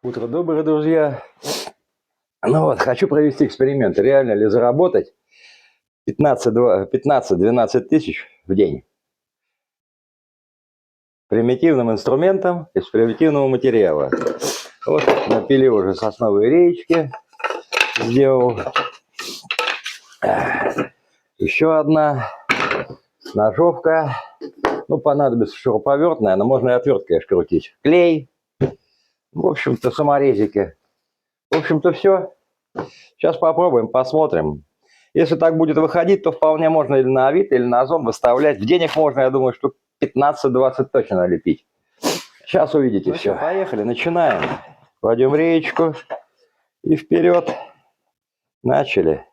Утро доброе, друзья. Ну вот, хочу провести эксперимент. Реально ли заработать 15-12 тысяч в день примитивным инструментом из примитивного материала. Вот напилил уже сосновые речки. Сделал. Еще одна ножовка. Ну, понадобится шуруповерт, наверное. Можно и отверткой, конечно, крутить. Клей. В общем-то, саморезики. В общем-то, все. Сейчас попробуем, посмотрим. Если так будет выходить, то вполне можно или на Авито, или на Озон выставлять. В денег можно, я думаю, штук 15-20 точно налепить. Сейчас увидите все. Поехали, начинаем. Кладем речку и вперед. Начали.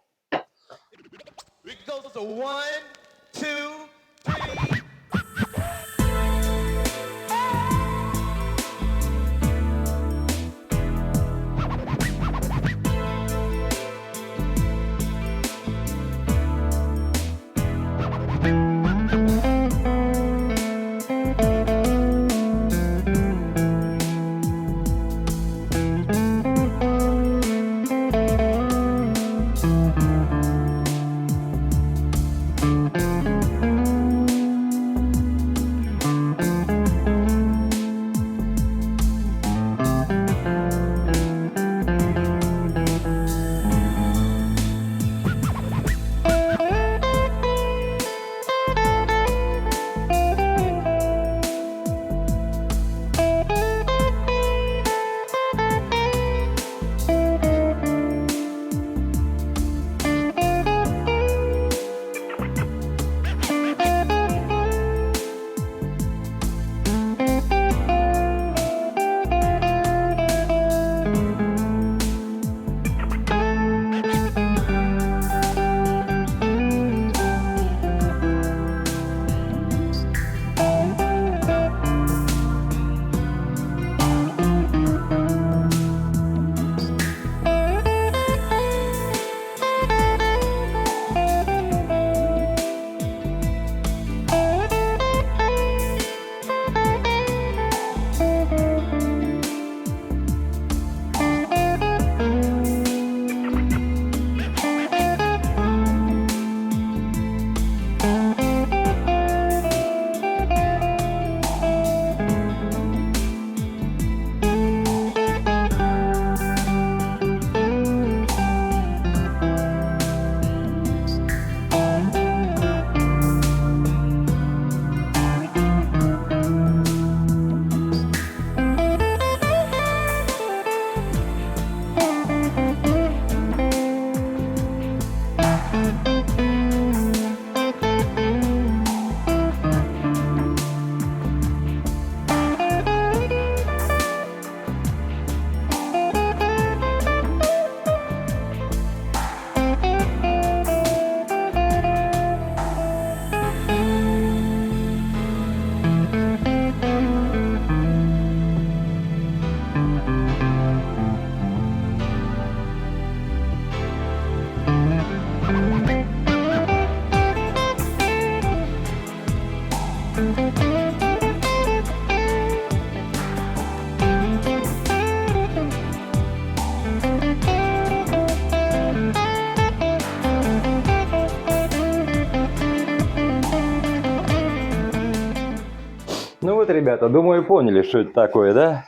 Ну вот, ребята, думаю, поняли, что это такое, да?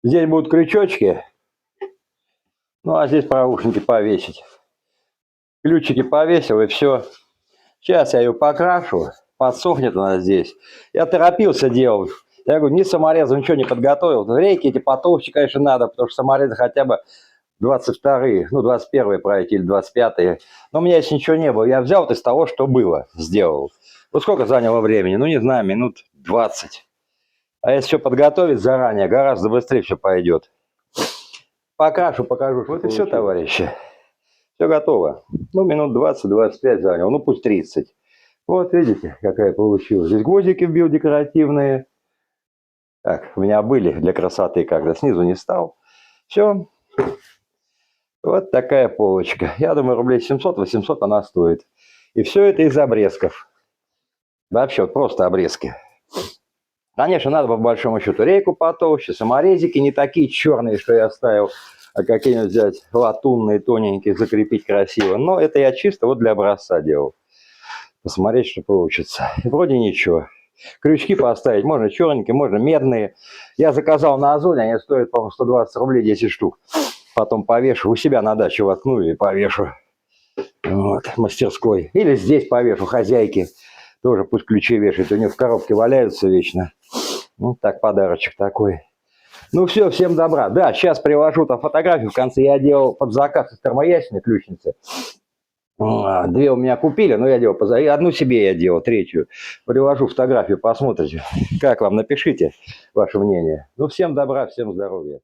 Здесь будут крючочки. Ну, а здесь проушники повесить. Ключики повесил, и все. Сейчас я ее покрашу. Подсохнет она здесь. Я торопился делать. Я говорю, ни самореза, ничего не подготовил. Рейки эти потолще, конечно, надо, потому что саморезы хотя бы 22-е, ну, 21-е пройти или 25-е. Но у меня еще ничего не было. Я взял вот из того, что было, сделал. Вот сколько заняло времени? Ну, не знаю, минут 20. А если все подготовить заранее, гораздо быстрее все пойдет. Покрашу, покажу. Вот и все, товарищи. Все готово. Ну, минут 20-25 занял. Ну, пусть 30. Вот, видите, какая получилась. Здесь гвоздики вбил декоративные. Так, у меня были для красоты, когда снизу не стал. Все. Вот такая полочка. Я думаю, рублей 700-800 она стоит. И все это из обрезков. Вообще, вот просто обрезки. Конечно, надо по большому счету рейку потолще, саморезики не такие черные, что я ставил, а какие-нибудь взять латунные, тоненькие, закрепить красиво. Но это я чисто вот для образца делал. Посмотреть, что получится. И вроде ничего. Крючки поставить можно черненькие, можно медные. Я заказал на Озоне, они стоят, по-моему, 120 рублей 10 штук. Потом повешу, у себя на даче воткну и повешу. Вот, в мастерской. Или здесь повешу, хозяйки. Тоже пусть ключи вешают. У них в коробке валяются вечно. Ну, так, подарочек такой. Ну, все, всем добра. Да, сейчас привожу там фотографию. В конце я делал под заказ из термоясенной ключницы. Две у меня купили, но я делал одну себе я делал, третью. Привожу фотографию, посмотрите. Как вам, напишите ваше мнение. Ну, всем добра, всем здоровья.